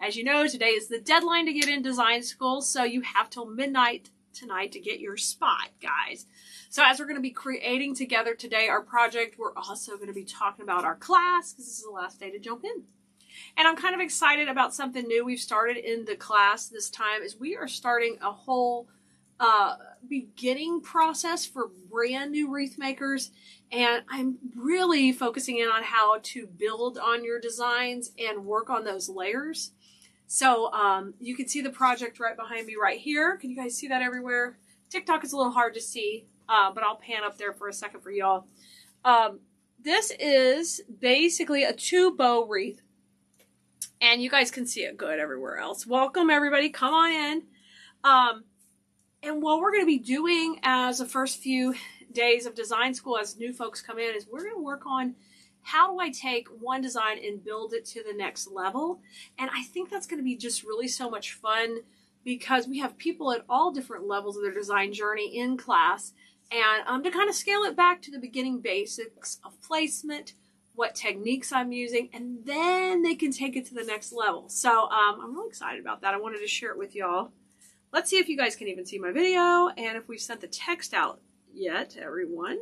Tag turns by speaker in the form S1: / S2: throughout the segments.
S1: As you know, today is the deadline to get in design school, so you have till midnight tonight to get your spot, guys. So as we're going to be creating together today our project, we're also going to be talking about our class, because this is the last day to jump in. And I'm kind of excited about something new we've started in the class this time, is we are starting a whole beginning process for brand new wreath makers. And I'm really focusing in on how to build on your designs and work on those layers. So you can see the project right behind me right here. Can you guys see that everywhere? TikTok is a little hard to see, but I'll pan up there for a second for y'all. This is basically a 2-bow wreath. And you guys can see it good everywhere else. Welcome, everybody. Come on in. And what we're going to be doing as the first few days of design school as new folks come in is we're going to work on how do I take one design and build it to the next level. And I think that's going to be just really so much fun because we have people at all different levels of their design journey in class. And to kind of scale it back to the beginning basics of placement, what techniques I'm using, and then they can take it to the next level. So I'm really excited about that. I wanted to share it with y'all. Let's see if you guys can even see my video and if we've sent the text out yet to everyone.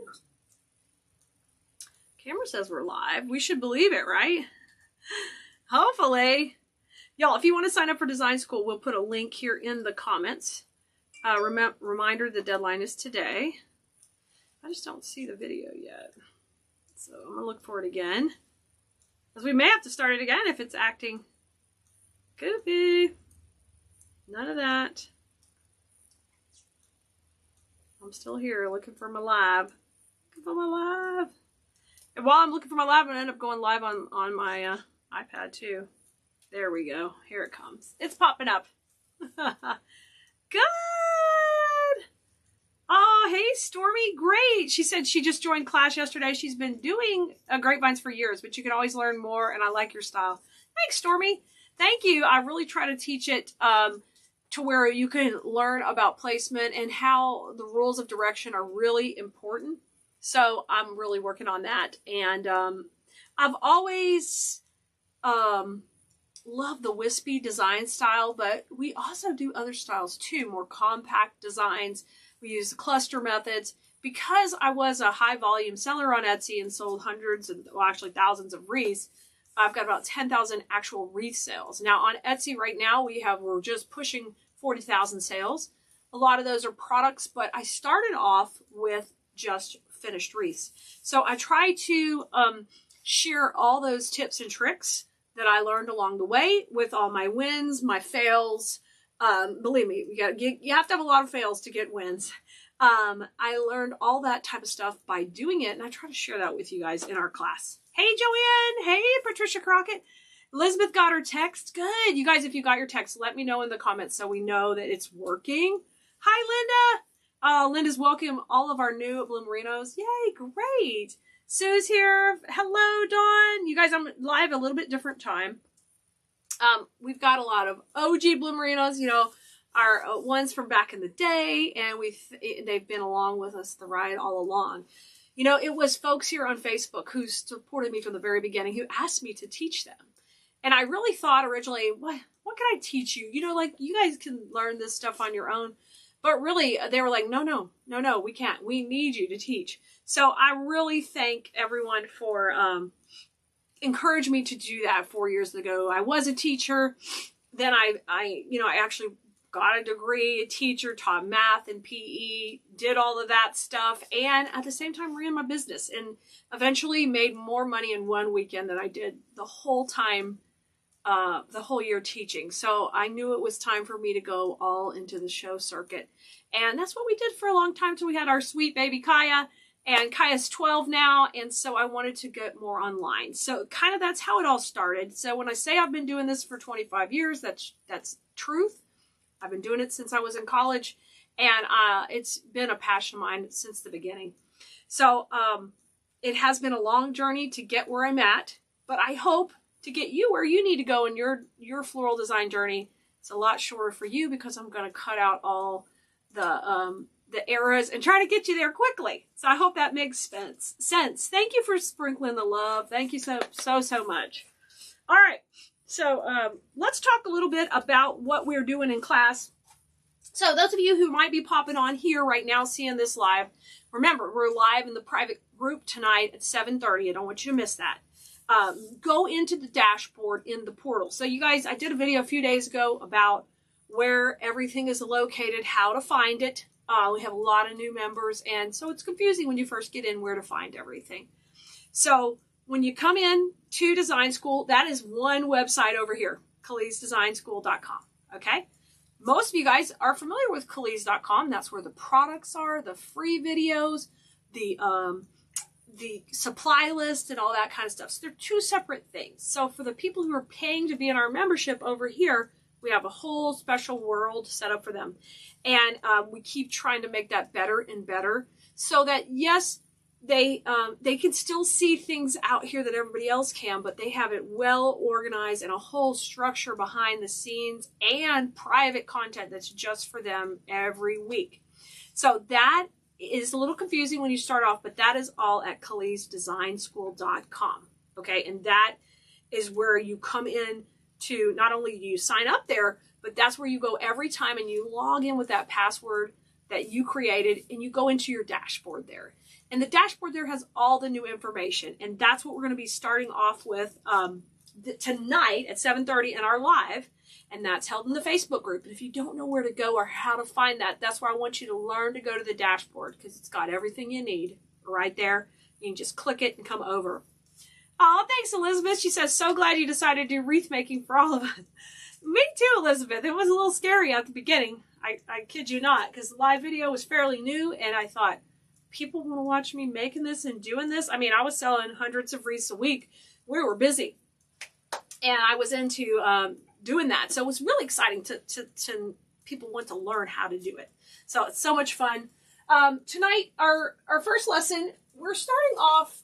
S1: Camera says we're live. We should believe it, right? Hopefully. Y'all, if you want to sign up for design school, we'll put a link here in the comments. Reminder, the deadline is today. I just don't see the video yet. So I'm going to look for it again. Because we may have to start it again if it's acting goofy. None of that. I'm still here looking for my live. Looking for my live. And while I'm looking for my live, I'm going to end up going live on my iPad too. There we go. Here it comes. It's popping up. Good. Oh, hey, Stormy. Great. She said she just joined class yesterday. She's been doing grapevines for years, but you can always learn more, and I like your style. Thanks, Stormy. Thank you. I really try to teach it to where you can learn about placement and how the rules of direction are really important. So I'm really working on that. And I've always loved the wispy design style, but we also do other styles too, more compact designs. We use the cluster methods. Because I was a high volume seller on Etsy and sold hundreds and, well, actually thousands of wreaths, I've got about 10,000 actual wreath sales. Now on Etsy right now, we're just pushing 40,000 sales. A lot of those are products, but I started off with just finished wreaths. So I try to share all those tips and tricks that I learned along the way with all my wins, my fails. Believe me, you have to have a lot of fails to get wins. I learned all that type of stuff by doing it, and I try to share that with you guys in our class. Hey, Joanne. Hey, Patricia Crockett. Elizabeth got her text. Good. You guys, if you got your text, let me know in the comments so we know that it's working. Hi, Linda. Linda's welcome all of our new Bloomerinos. Yay, great. Sue's here. Hello, Dawn. You guys, I'm live a little bit different time. We've got a lot of OG Bloomerinos, you know, our ones from back in the day, and they've been along with us the ride all along. You know, it was folks here on Facebook who supported me from the very beginning who asked me to teach them. And I really thought originally, what can I teach you? You know, like, you guys can learn this stuff on your own. But really, they were like, no, we can't. We need you to teach. So I really thank everyone for encouraged me to do that 4 years ago. I was a teacher. Then I actually got a degree, a teacher, taught math and PE, did all of that stuff, and at the same time ran my business and eventually made more money in one weekend than I did the whole time, the whole year teaching. So I knew it was time for me to go all into the show circuit. And that's what we did for a long time till we had our sweet baby Kaya. And Kaya's 12 now, and so I wanted to get more online. So kind of that's how it all started. So when I say I've been doing this for 25 years, that's truth. I've been doing it since I was in college, and it's been a passion of mine since the beginning. So it has been a long journey to get where I'm at, but I hope to get you where you need to go in your floral design journey. It's a lot shorter for you because I'm going to cut out all the errors and try to get you there quickly. So I hope that makes sense. Thank you for sprinkling the love. Thank you so much. All right. So let's talk a little bit about what we're doing in class. So those of you who might be popping on here right now, seeing this live, remember, we're live in the private group tonight at 7:30. I don't want you to miss that. Go into the dashboard in the portal. So you guys, I did a video a few days ago about where everything is located, how to find it. We have a lot of new members, and so it's confusing when you first get in where to find everything. So when you come in to Design School, that is one website over here, KhalilsDesignSchool.com. Okay? Most of you guys are familiar with Khalees.com. That's where the products are, the free videos, the supply list, and all that kind of stuff. So they're two separate things. So for the people who are paying to be in our membership over here, we have a whole special world set up for them. And we keep trying to make that better and better so that, yes, they can still see things out here that everybody else can, but they have it well organized and a whole structure behind the scenes and private content that's just for them every week. So that is a little confusing when you start off, but that is all at KhalilsDesignSchool.com. Okay, and that is where you come in to, not only do you sign up there, but that's where you go every time and you log in with that password that you created and you go into your dashboard there. And the dashboard there has all the new information. And that's what we're going to be starting off with tonight at 7:30 in our live. And that's held in the Facebook group. And if you don't know where to go or how to find that, that's where I want you to learn to go to the dashboard, because it's got everything you need right there. You can just click it and come over. Oh, thanks, Elizabeth. She says, so glad you decided to do wreath making for all of us. Me too, Elizabeth. It was a little scary at the beginning. I kid you not, because the live video was fairly new, and I thought, people want to watch me making this and doing this? I mean, I was selling hundreds of wreaths a week. We were busy. And I was into doing that. So it was really exciting to people want to learn how to do it. So it's so much fun. Tonight, our first lesson, we're starting off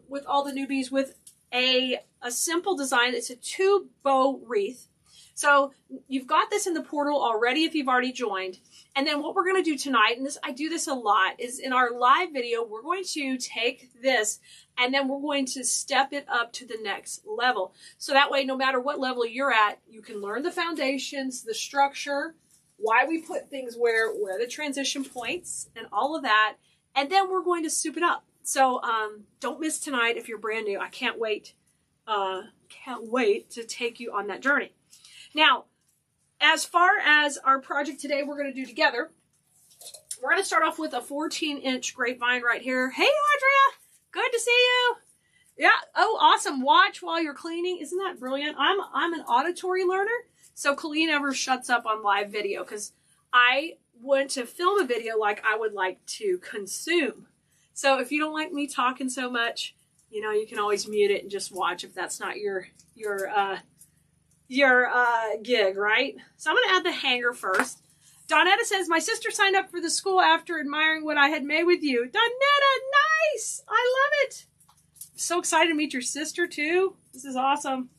S1: with all the newbies with a simple design. It's a 2-bow wreath. So you've got this in the portal already if you've already joined. And then what we're going to do tonight, and I do this a lot, is in our live video, we're going to take this and then we're going to step it up to the next level. So that way, no matter what level you're at, you can learn the foundations, the structure, why we put things where the transition points, and all of that. And then we're going to soup it up. So don't miss tonight if you're brand new. I can't wait. Can't wait to take you on that journey. Now, as far as our project today we're going to do together, we're going to start off with a 14-inch grapevine right here. Hey, Audrey, good to see you. Yeah. Oh, awesome. Watch while you're cleaning. Isn't that brilliant? I'm an auditory learner, so Colleen never shuts up on live video because I want to film a video like I would like to consume. So if you don't like me talking so much, you know, you can always mute it and just watch if that's not your gig, right? So I'm going to add the hanger first. Donetta says, my sister signed up for the school after admiring what I had made with you. Donetta, nice! I love it! So excited to meet your sister, too. This is awesome.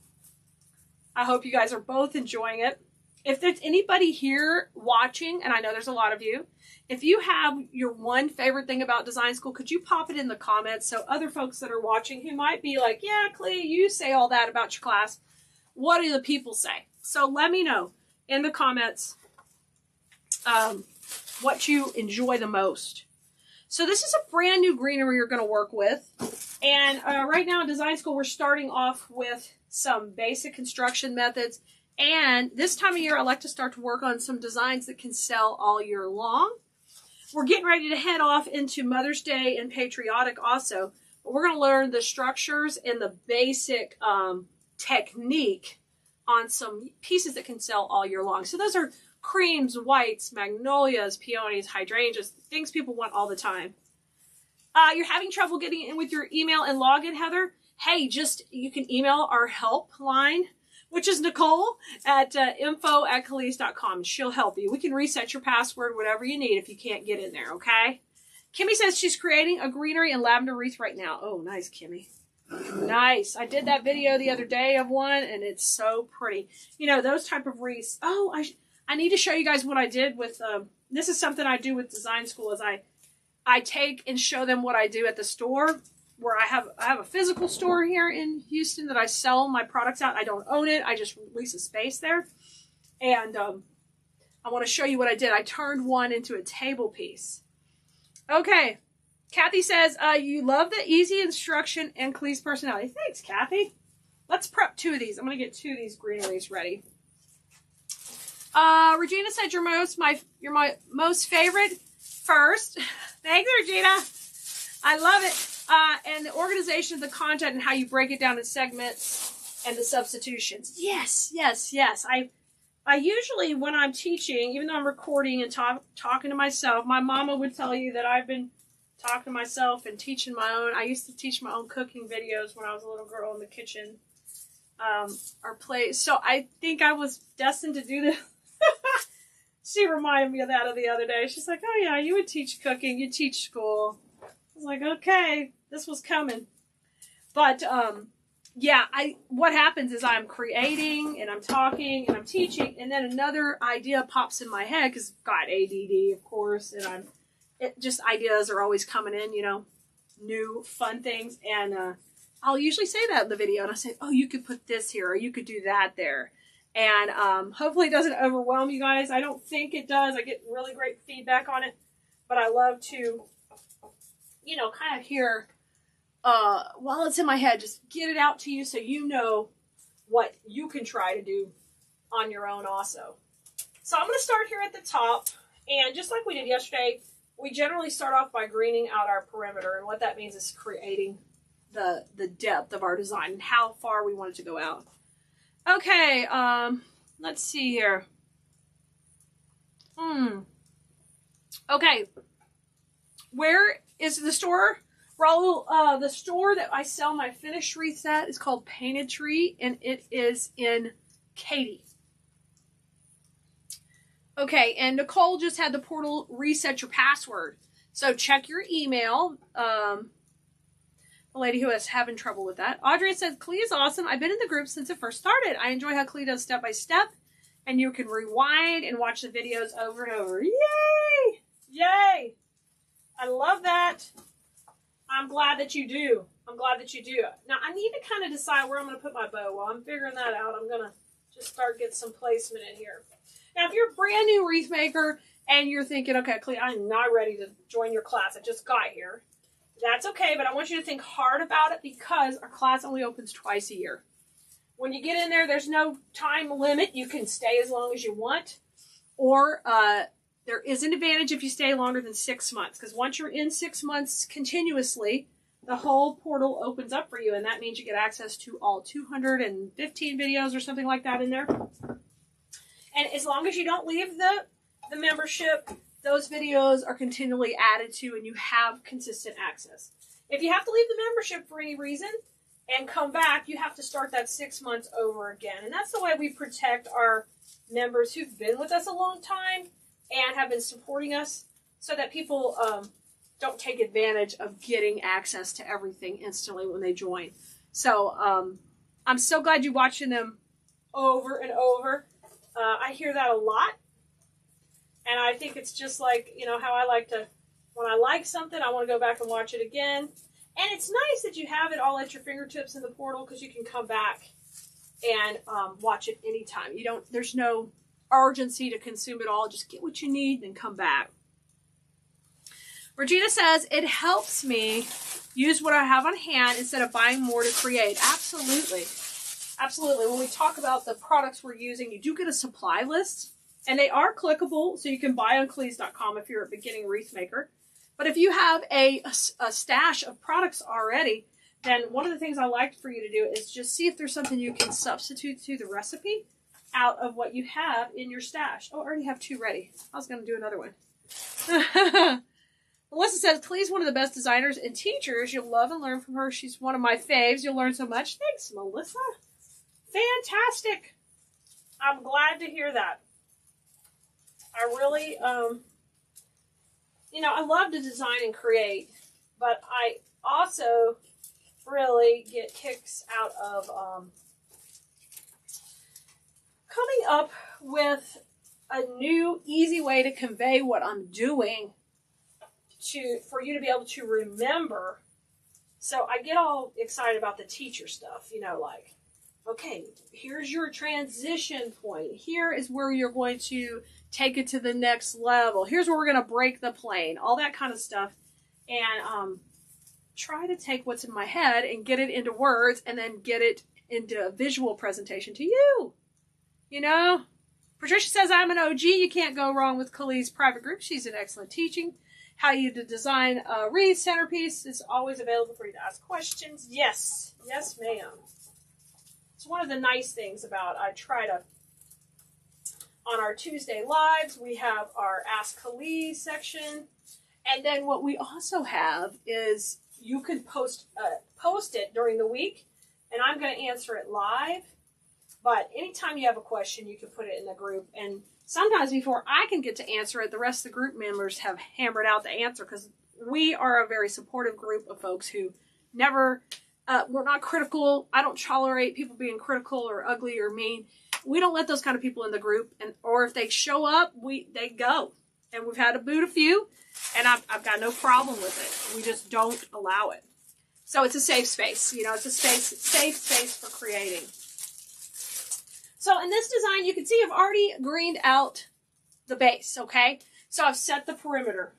S1: I hope you guys are both enjoying it. If there's anybody here watching, and I know there's a lot of you, if you have your one favorite thing about Design School, could you pop it in the comments so other folks that are watching who might be like, yeah, Clea, you say all that about your class. What do the people say? So let me know in the comments what you enjoy the most. So this is a brand new greenery you're going to work with. And right now in Design School, we're starting off with some basic construction methods. And this time of year, I like to start to work on some designs that can sell all year long. We're getting ready to head off into Mother's Day and Patriotic also. But we're going to learn the structures and the basic technique on some pieces that can sell all year long. So those are creams, whites, magnolias, peonies, hydrangeas, things people want all the time. You're having trouble getting in with your email and login, Heather? Hey, you can email our help line, which is Nicole at info@Khalees.com. She'll help you. We can reset your password, whatever you need if you can't get in there, okay? Kimmy says she's creating a greenery and lavender wreath right now. Oh, nice, Kimmy. Nice. I did that video the other day of one, and it's so pretty. You know, those type of wreaths. Oh, I need to show you guys what I did with, this is something I do with Design School, is I take and show them what I do at the store. where I have a physical store here in Houston that I sell my products out. I don't own it. I just lease a space there. And I want to show you what I did. I turned one into a table piece. Okay. Kathy says, you love the easy instruction and Clee's personality. Thanks, Kathy. Let's prep 2 of these. I'm going to get 2 of these greeneries ready. Regina said you're my most favorite first. Thanks, Regina. I love it. And the organization of the content and how you break it down in segments and the substitutions. Yes, yes, yes. I usually, when I'm teaching, even though I'm recording and talking to myself, my mama would tell you that I've been talking to myself and teaching my own. I used to teach my own cooking videos when I was a little girl in the kitchen. Or play. So I think I was destined to do this. She reminded me of that the other day. She's like, oh yeah, you would teach cooking, you teach school. I was like, okay, this was coming. But yeah, what happens is I'm creating and I'm talking and I'm teaching, and then another idea pops in my head because I've got ADD, of course, and just ideas are always coming in, you know, new fun things, and I'll usually say that in the video, and I say, oh, you could put this here, or you could do that there. And hopefully it doesn't overwhelm you guys. I don't think it does. I get really great feedback on it. But I love to, you know, kind of hear, while it's in my head, just get it out to you so you know what you can try to do on your own also. So I'm going to start here at the top. And just like we did yesterday, we generally start off by greening out our perimeter. And what that means is creating the depth of our design and how far we want it to go out. Okay, let's see here. Okay, where is the store? Raul, the store that I sell my finished wreaths at is called Painted Tree, and it is in Katy. Okay, and Nicole just had the portal reset your password. So check your email. The lady who is having trouble with that. Audrey said, Clee is awesome. I've been in the group since it first started. I enjoy how Clee does step by step, and you can rewind and watch the videos over and over. Yay! Yay! I love that. I'm glad that you do. I'm glad that you do. Now, I need to kind of decide where I'm going to put my bow. While I'm figuring that out, I'm going to just start getting some placement in here. Now, if you're a brand new wreath maker and you're thinking, okay, Clee, I'm not ready to join your class. I just got here. That's okay, but I want you to think hard about it because our class only opens twice a year. When you get in there, there's no time limit. You can stay as long as you want. Or there is an advantage if you stay longer than 6 months. Because once you're in 6 months continuously, the whole portal opens up for you. And that means you get access to all 215 videos or something like that in there. And as long as you don't leave the membership, those videos are continually added to and you have consistent access. If you have to leave the membership for any reason and come back, you have to start that 6 months over again. And that's the way we protect our members who've been with us a long time and have been supporting us so that people don't take advantage of getting access to everything instantly when they join. So I'm so glad you're watching them over and over. I hear that a lot. And I think it's just like, you know, how I like to, when I like something, I want to go back and watch it again. And it's nice that you have it all at your fingertips in the portal because you can come back and watch it anytime. There's no urgency to consume it all. Just get what you need and come back. Regina says, it helps me use what I have on hand instead of buying more to create. Absolutely. Absolutely. When we talk about the products we're using, you do get a supply list. And they are clickable, so you can buy on Cleese.com if you're a beginning wreath maker. But if you have a stash of products already, then one of the things I like for you to do is just see if there's something you can substitute to the recipe out of what you have in your stash. Oh, I already have 2 ready. I was going to do another one. Melissa says, Clee's one of the best designers and teachers. You'll love and learn from her. She's one of my faves. You'll learn so much. Thanks, Melissa. Fantastic. I'm glad to hear that. I really, you know, I love to design and create, but I also really get kicks out of coming up with a new, easy way to convey what I'm doing for you to be able to remember So I get all excited about the teacher stuff, you know, like, okay, here's your transition point. Here is where you're going to take it to the next level. Here's where we're going to break the plane, all that kind of stuff. And try to take what's in my head and get it into words and then get it into a visual presentation to you. You know? Patricia says, I'm an OG. You can't go wrong with Khalid's private group. She's an excellent teaching. How you to design a Wreath centerpiece is always available for you to ask questions. Yes. Yes, ma'am. It's one of the nice things about, I try to, on our Tuesday lives, we have our Ask Khalid section. And then what we also have is you can post it during the week, and I'm going to answer it live. But anytime you have a question, you can put it in the group. And sometimes before I can get to answer it, the rest of the group members have hammered out the answer, because we are a very supportive group of folks who never, we're not critical. I don't tolerate people being critical or ugly or mean. We don't let those kind of people in the group. Or if they show up, they go. And we've had to boot a few, and I've got no problem with it. We just don't allow it. So it's a safe space. You know, it's a safe space for creating. So in this design, you can see I've already greened out the base, okay? So I've set the perimeter.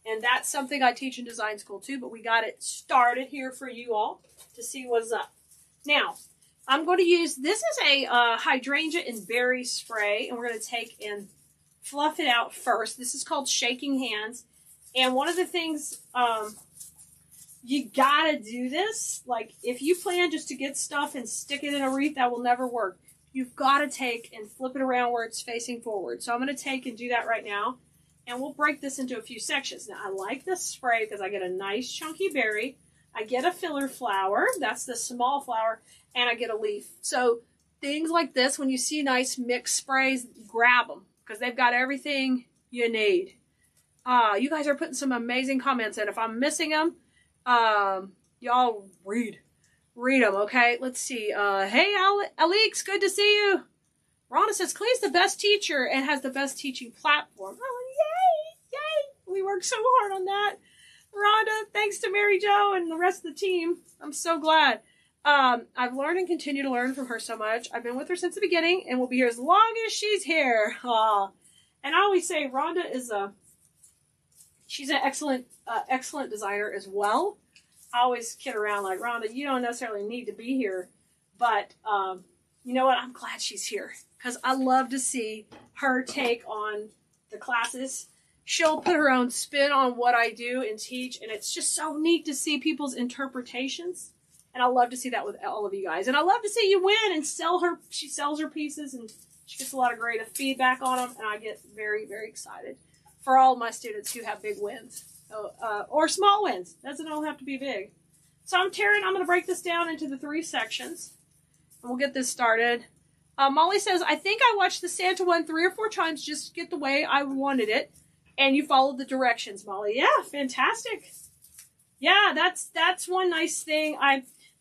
S1: And that's something I teach in design school too, but we got it started here for you all to see what's up. Now, I'm going to use, this is a hydrangea and berry spray, and we're going to take and fluff it out first. This is called shaking hands. And one of the things, you got to do this. Like, if you plan just to get stuff and stick it in a wreath, that will never work. You've got to take and flip it around where it's facing forward. So I'm going to take and do that right now. And we'll break this into a few sections. Now, I like this spray because I get a nice chunky berry. I get a filler flower. That's the small flower. And I get a leaf. So things like this, when you see nice mixed sprays, grab them, because they've got everything you need. You guys are putting some amazing comments in. If I'm missing them, y'all read them, okay? Let's see. Hey, Alex, good to see you. Rhonda says, Clee's the best teacher and has the best teaching platform. Oh, yay, yay. We worked so hard on that. Rhonda, thanks to Mary Jo and the rest of the team. I'm so glad. I've learned and continue to learn from her so much. I've been with her since the beginning and will be here as long as she's here. And I always say Rhonda is she's an excellent designer as well. I always kid around like, Rhonda, you don't necessarily need to be here. But you know what? I'm glad she's here, because I love to see her take on the classes. She'll put her own spin on what I do and teach, and it's just so neat to see people's interpretations. And I love to see that with all of you guys. And I love to see you win and sell her. She sells her pieces, and she gets a lot of great feedback on them, and I get very, very excited for all of my students who have big wins. Or small wins. Doesn't all have to be big. So I'm going to break this down into the 3 sections. And we'll get this started. Molly says, I think I watched the Santa one 3 or 4 times just to get the way I wanted it. And you followed the directions, Molly. Yeah, fantastic. Yeah, that's one nice thing.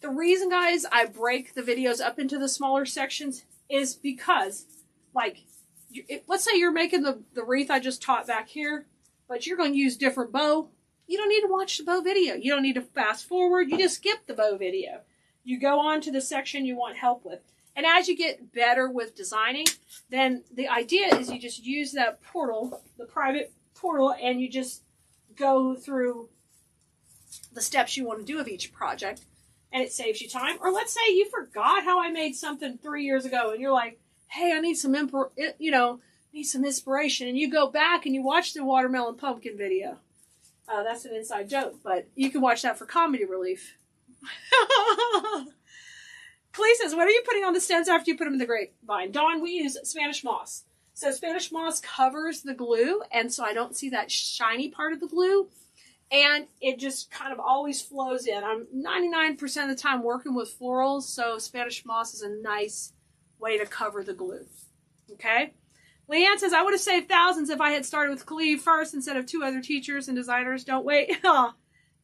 S1: The reason, guys, I break the videos up into the smaller sections is because, like, let's say you're making the wreath I just taught back here, but you're going to use different bow. You don't need to watch the bow video. You don't need to fast forward. You just skip the bow video. You go on to the section you want help with. And as you get better with designing, then the idea is you just use that portal, the private portal, and you just go through the steps you want to do of each project, and it saves you time. Or let's say you forgot how I made something 3 years ago, and you're like, hey, I need some inspiration, and you go back and you watch the watermelon pumpkin video. That's an inside joke, but you can watch that for comedy relief. Clee says, what are you putting on the stems after you put them in the grapevine? Dawn, we use Spanish moss. So Spanish moss covers the glue, and so I don't see that shiny part of the glue, and it just kind of always flows in. I'm 99% of the time working with florals, so Spanish moss is a nice way to cover the glue. Okay? Leanne says, I would have saved thousands if I had started with Khalid first instead of 2 other teachers and designers. Don't wait. Oh,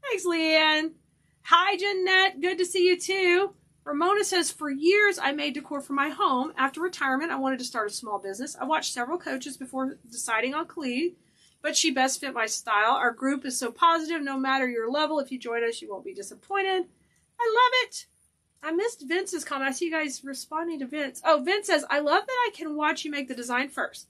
S1: thanks, Leanne. Hi, Jeanette. Good to see you, too. Ramona says, for years, I made decor for my home. After retirement, I wanted to start a small business. I watched several coaches before deciding on Khalid. but she best fit my style. Our group is so positive, no matter your level. If you join us, you won't be disappointed. I love it. I missed Vince's comment. I see you guys responding to Vince. Oh, Vince says, I love that I can watch you make the design first.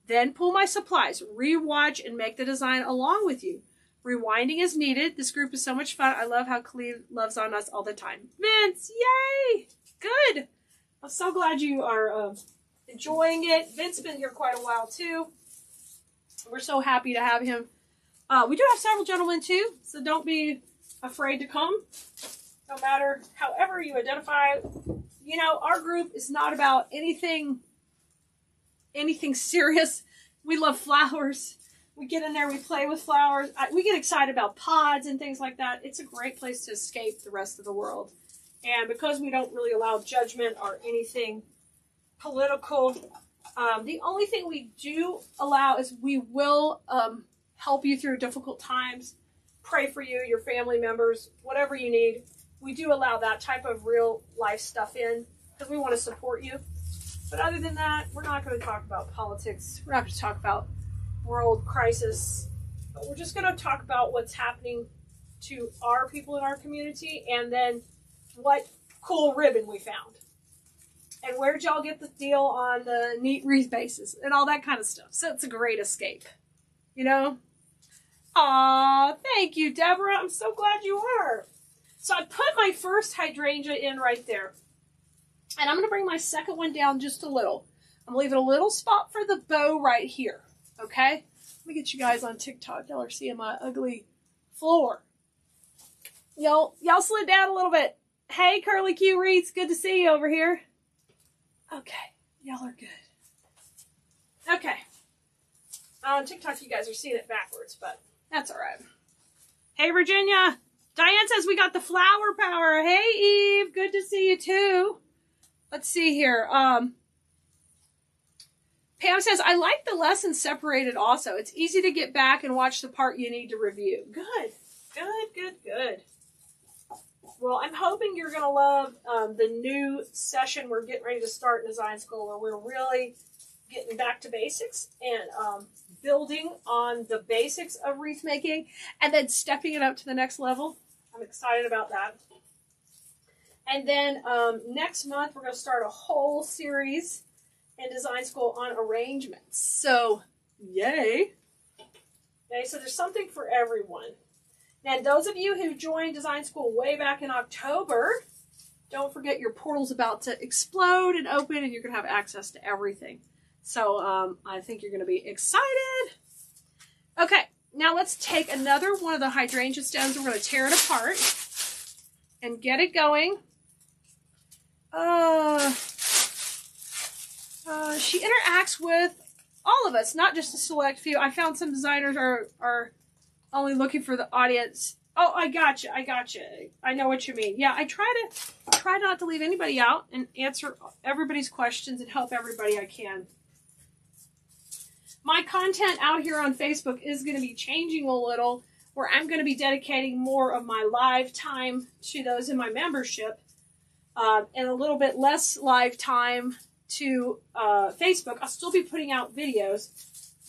S1: Then pull my supplies, rewatch, and make the design along with you. Rewinding is needed. This group is so much fun. I love how Khalid loves on us all the time. Vince, yay! Good. I'm so glad you are enjoying it. Vince's been here quite a while, too. We're so happy to have him. We do have several gentlemen, too, so don't be afraid to come. No matter however you identify. You know, our group is not about anything serious. We love flowers. We get in there, we play with flowers. We get excited about pods and things like that. It's a great place to escape the rest of the world. And because we don't really allow judgment or anything political, the only thing we do allow is we will help you through difficult times, pray for you, your family members, whatever you need. We do allow that type of real life stuff in because we want to support you. But other than that, we're not going to talk about politics. We're not going to talk about world crisis. But we're just going to talk about what's happening to our people in our community and then what cool ribbon we found. And where'd y'all get the deal on the neat wreath bases and all that kind of stuff. So it's a great escape, you know? Aw, thank you, Deborah. I'm so glad you are. So I put my first hydrangea in right there. And I'm going to bring my second one down just a little. I'm leaving a little spot for the bow right here. Okay? Let me get you guys on TikTok. Y'all are seeing my ugly floor. Y'all slid down a little bit. Hey, Curly Q Reeds. Good to see you over here. Okay. Y'all are good. Okay. On TikTok, you guys are seeing it backwards, but that's all right. Hey, Virginia. Diane says we got the flower power. Hey, Eve. Good to see you, too. Let's see here. Pam says, I like the lessons separated also. It's easy to get back and watch the part you need to review. Good. Good, good, good. Well, I'm hoping you're going to love the new session we're getting ready to start in design school where we're really getting back to basics and building on the basics of wreath making and then stepping it up to the next level. I'm excited about that. And then next month, we're going to start a whole series in design school on arrangements. So, yay. Okay, so there's something for everyone. Now, those of you who joined design school way back in October, don't forget your portal's about to explode and open and you're going to have access to everything. So, I think you're going to be excited. Okay, now let's take another one of the hydrangea stems. We're going to tear it apart and get it going. She interacts with all of us, not just a select few. I found some designers are only looking for the audience. Oh, I gotcha. I know what you mean. Yeah, I try not to leave anybody out and answer everybody's questions and help everybody I can. My content out here on Facebook is going to be changing a little, where I'm going to be dedicating more of my live time to those in my membership. And a little bit less live time to Facebook. I'll still be putting out videos,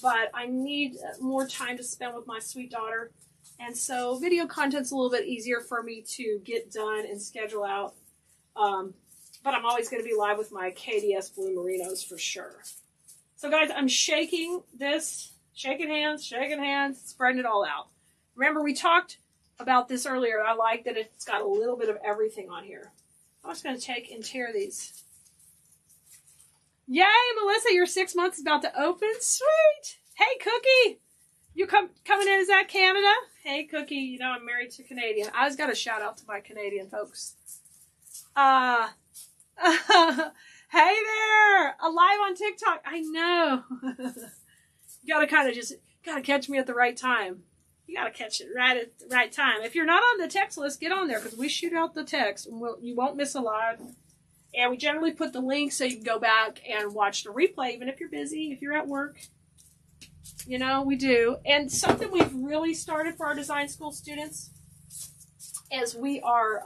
S1: but I need more time to spend with my sweet daughter. And so video content's a little bit easier for me to get done and schedule out. But I'm always going to be live with my KDS Blue Merinos for sure. So guys, I'm shaking this, shaking hands, spreading it all out. Remember, we talked about this earlier. I like that it's got a little bit of everything on here. I'm just going to take and tear these. Yay, Melissa, your 6 months is about to open. Sweet. Hey, Cookie. You coming in? Is that Canada? Hey, Cookie. You know I'm married to Canadian. I always got a shout out to my Canadian folks. Hey there. Alive on TikTok. I know. You got to catch me at the right time. You got to catch it right at the right time. If you're not on the text list, get on there because we shoot out the text and you won't miss a live. And we generally put the link so you can go back and watch the replay, even if you're busy, if you're at work. You know, we do. And something we've really started for our design school students is we are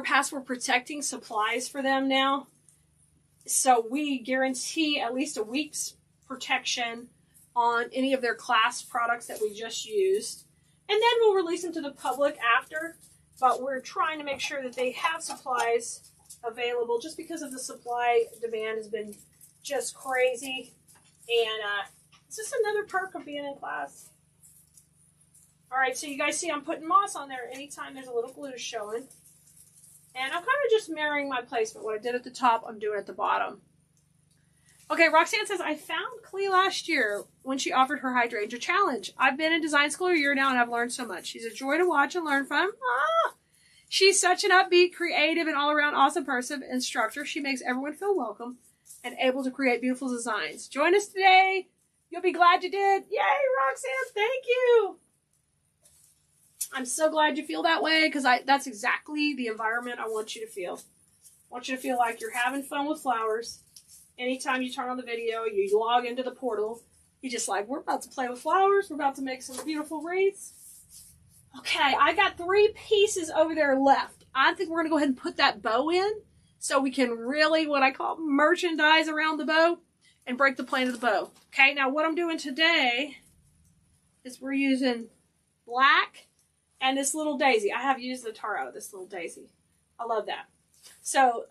S1: password protecting supplies for them now. So we guarantee at least a week's protection on any of their class products that we just used. And then we'll release them to the public after. But we're trying to make sure that they have supplies available just because of the supply demand has been just crazy. And it's just another perk of being in class. All right, so you guys see I'm putting moss on there anytime there's a little glue showing. And I'm kind of just mirroring my placement. What I did at the top, I'm doing at the bottom. Okay, Roxanne says, I found Clee last year when she offered her Hydrangea challenge. I've been in design school a year now and I've learned so much. She's a joy to watch and learn from. Ah! She's such an upbeat, creative, and all-around awesome person, instructor. She makes everyone feel welcome and able to create beautiful designs. Join us today. You'll be glad you did. Yay, Roxanne, thank you. I'm so glad you feel that way because that's exactly the environment I want you to feel. I want you to feel like you're having fun with flowers. Anytime you turn on the video, you log into the portal, you're just like, we're about to play with flowers. We're about to make some beautiful wreaths. Okay, I got 3 pieces over there left. I think we're going to go ahead and put that bow in so we can really, what I call, merchandise around the bow and break the plane of the bow. Okay, now what I'm doing today is we're using black and this little daisy. I have used the tar out of this little daisy. I love that. So,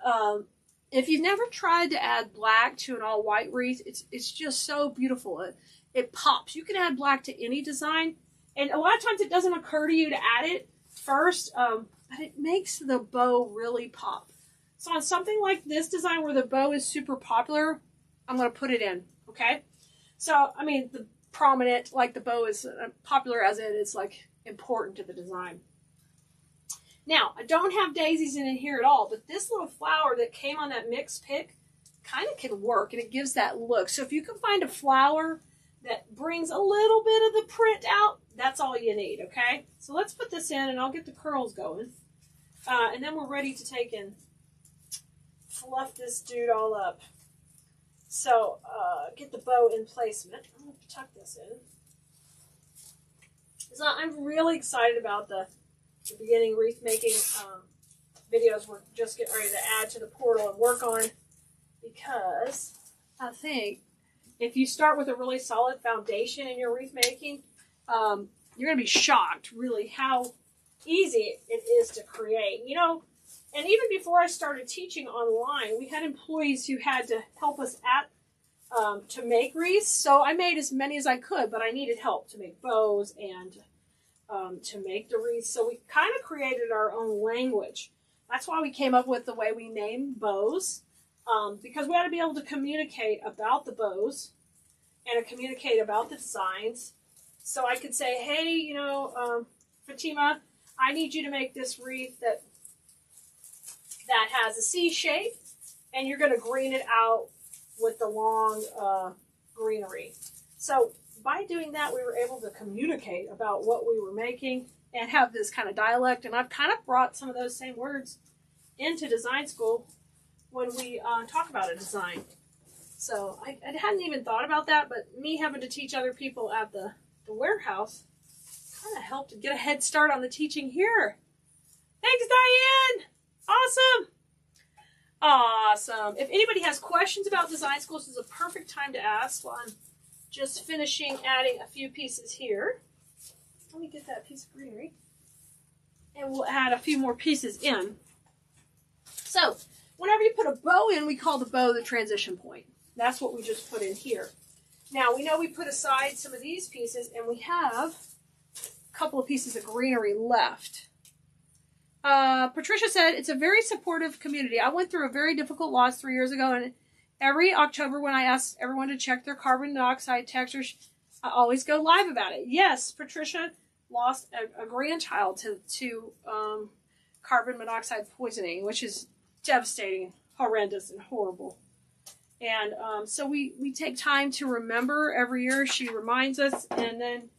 S1: if you've never tried to add black to an all-white wreath, it's just so beautiful. It pops. You can add black to any design, and a lot of times it doesn't occur to you to add it first, but it makes the bow really pop. So on something like this design where the bow is super popular, I'm going to put it in, okay? So, I mean, the prominent, like the bow is popular as it is, like, important to the design. Now, I don't have daisies in it here at all, but this little flower that came on that mixed pick kind of can work, and it gives that look. So if you can find a flower that brings a little bit of the print out, that's all you need, okay? So let's put this in, and I'll get the curls going. And then we're ready to take and fluff this dude all up. So get the bow in placement. I'm going to tuck this in. So I'm really excited about the beginning wreath making videos we're just getting ready to add to the portal and work on, because I think if you start with a really solid foundation in your wreath making, you're going to be shocked really how easy it is to create. You know, and even before I started teaching online, we had employees who had to help us to make wreaths. So I made as many as I could, but I needed help to make bows and to make the wreaths. So we kind of created our own language. That's why we came up with the way we name bows, because we had to be able to communicate about the bows and to communicate about the designs. So I could say, hey, you know, Fatima, I need you to make this wreath that has a C shape, and you're going to green it out with the long greenery. So by doing that, we were able to communicate about what we were making and have this kind of dialect. And I've kind of brought some of those same words into design school when we talk about a design. So I hadn't even thought about that, but me having to teach other people at the warehouse kind of helped to get a head start on the teaching here. Thanks, Diane! Awesome! Awesome. If anybody has questions about design school, this is a perfect time to ask while I'm just finishing adding a few pieces here. Let me get that piece of greenery. And we'll add a few more pieces in. So, whenever you put a bow in, we call the bow the transition point. That's what we just put in here. Now, we know we put aside some of these pieces, and we have a couple of pieces of greenery left. Patricia said, it's a very supportive community. I went through a very difficult loss 3 years ago, and every October when I ask everyone to check their carbon dioxide textures, I always go live about it. Yes, Patricia lost a grandchild to carbon monoxide poisoning, which is devastating, horrendous, and horrible. And so we take time to remember every year. She reminds us, and then,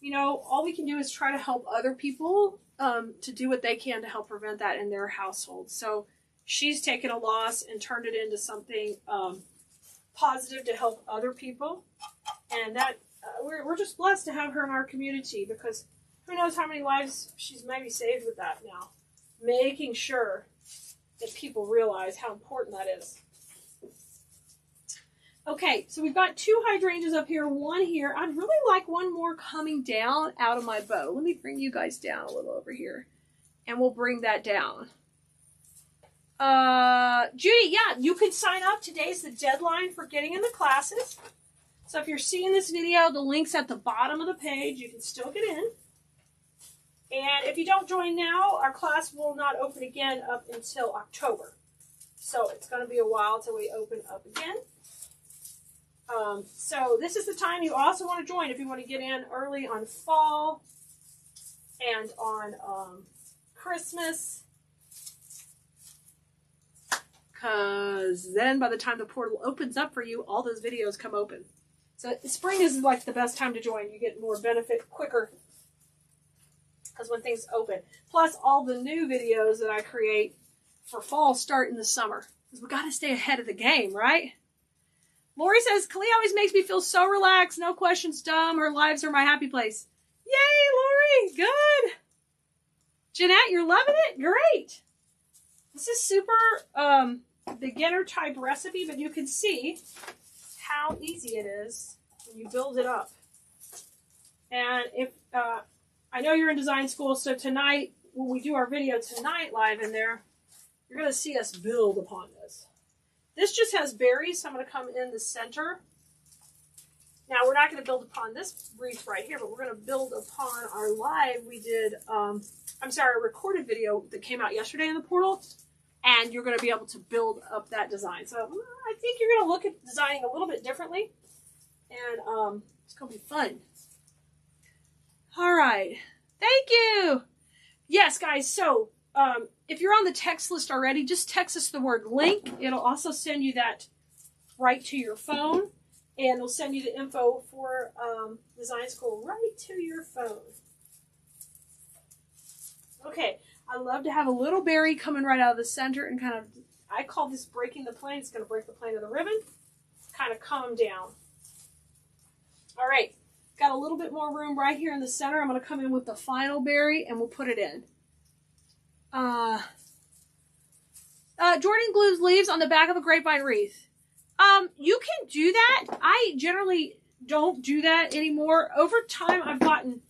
S1: you know, all we can do is try to help other people to do what they can to help prevent that in their household. So she's taken a loss and turned it into something positive to help other people. And that we're just blessed to have her in our community, because who knows how many lives she's maybe saved with that now. Making sure that people realize how important that is. Okay, so we've got 2 hydrangeas up here, 1 here. I'd really like 1 more coming down out of my bow. Let me bring you guys down a little over here, and we'll bring that down. Judy, yeah, you can sign up. Today's the deadline for getting in the classes. So if you're seeing this video, the link's at the bottom of the page. You can still get in. And if you don't join now, our class will not open again up until October. So it's going to be a while till we open up again. So this is the time you also want to join if you want to get in early on fall and on Christmas. Because then by the time the portal opens up for you, all those videos come open. So spring is like the best time to join. You get more benefit quicker because when things open. Plus all the new videos that I create for fall start in the summer. Because we got to stay ahead of the game, right? Lori says, Kali always makes me feel so relaxed. No questions dumb. Her lives are my happy place. Yay, Lori. Good. Jeanette, you're loving it? Great. This is super beginner type recipe, but you can see how easy it is when you build it up. And if I know you're in design school, so tonight, when we do our video tonight live in there, you're going to see us build upon this. This just has berries, so I'm going to come in the center. Now, we're not going to build upon this wreath right here, but we're going to build upon our live. We did, a recorded video that came out yesterday in the portal, and you're going to be able to build up that design. So I think you're going to look at designing a little bit differently, and it's going to be fun. All right. Thank you. Yes, guys, so if you're on the text list already, just text us the word link. It'll also send you that right to your phone, and it'll send you the info for design school right to your phone. Okay, I love to have a little berry coming right out of the center and kind of, I call this breaking the plane. It's going to break the plane of the ribbon, kind of come down. All right, got a little bit more room right here in the center. I'm going to come in with the final berry, and we'll put it in. Jordan glues leaves on the back of a grapevine wreath. You can do that. I generally don't do that anymore. Over time, I've gotten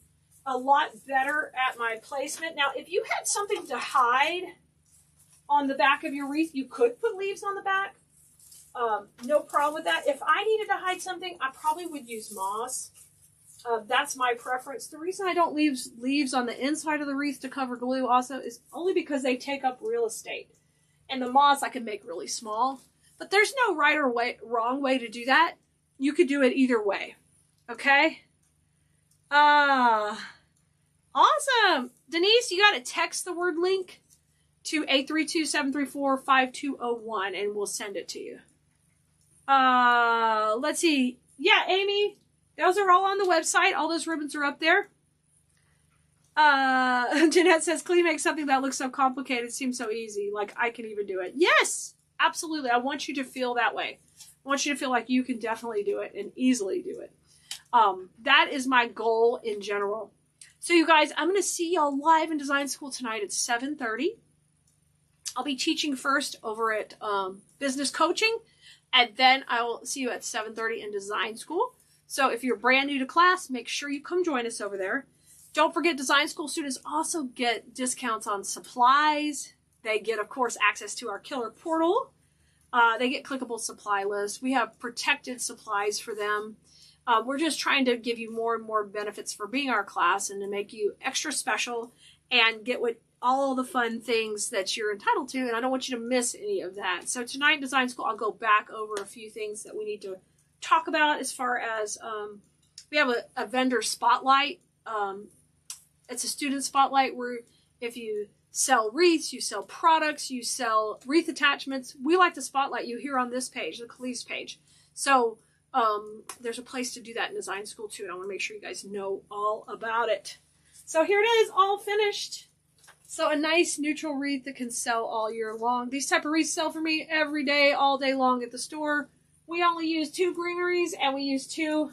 S1: a lot better at my placement. Now, if you had something to hide on the back of your wreath, you could put leaves on the back. No problem with that. If I needed to hide something, I probably would use moss. That's my preference. The reason I don't leave leaves on the inside of the wreath to cover glue also is only because they take up real estate. And the moss I can make really small. But there's no right or wrong way to do that. You could do it either way. Okay? Awesome. Denise, you got to text the word link to 832-734-5201 and we'll send it to you. Let's see. Yeah, Amy, those are all on the website. All those ribbons are up there. Jeanette says, Clee makes something that looks so complicated seems so easy. Like I can even do it. Yes, absolutely. I want you to feel that way. I want you to feel like you can definitely do it and easily do it. That is my goal in general. So you guys, I'm going to see y'all live in design school tonight at 7:30. I'll be teaching first over at business coaching, and then I will see you at 7:30 in design school. So if you're brand new to class, make sure you come join us over there. Don't forget, design school students also get discounts on supplies. They get, of course, access to our killer portal. They get clickable supply lists. We have protected supplies for them. We're just trying to give you more and more benefits for being our class and to make you extra special and get all the fun things that you're entitled to. And I don't want you to miss any of that. So tonight in design school, I'll go back over a few things that we need to talk about as far as we have a vendor spotlight. It's a student spotlight where if you sell wreaths, you sell products, you sell wreath attachments, we like to spotlight you here on this page, the Khalees page. So there's a place to do that in design school too, and I want to make sure you guys know all about it. So here it is, all finished. So a nice neutral wreath that can sell all year long. These type of wreaths sell for me every day, all day long at the store. We only use 2 greeneries, and we use 2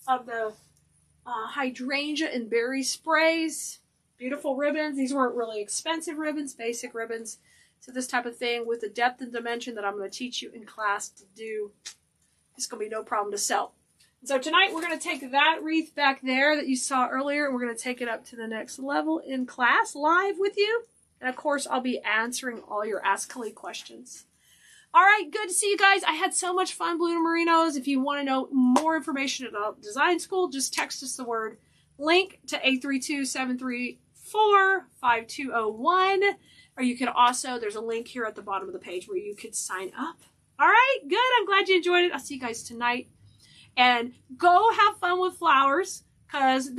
S1: of the hydrangea and berry sprays. Beautiful ribbons. These weren't really expensive ribbons, basic ribbons. So this type of thing with the depth and dimension that I'm going to teach you in class to do. It's going to be no problem to sell. So tonight we're going to take that wreath back there that you saw earlier, and we're going to take it up to the next level in class live with you. And of course, I'll be answering all your Ask Khalid questions. All right, good to see you guys. I had so much fun, Blue Merinos. If you want to know more information about design school, just text us the word LINK to 832-734-5201. Or you can also, there's a link here at the bottom of the page where you could sign up. All right, good. I'm glad you enjoyed it. I'll see you guys tonight. And go have fun with flowers, because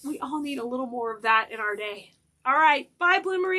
S1: we all need a little more of that in our day. All right, bye, Blue Merinos.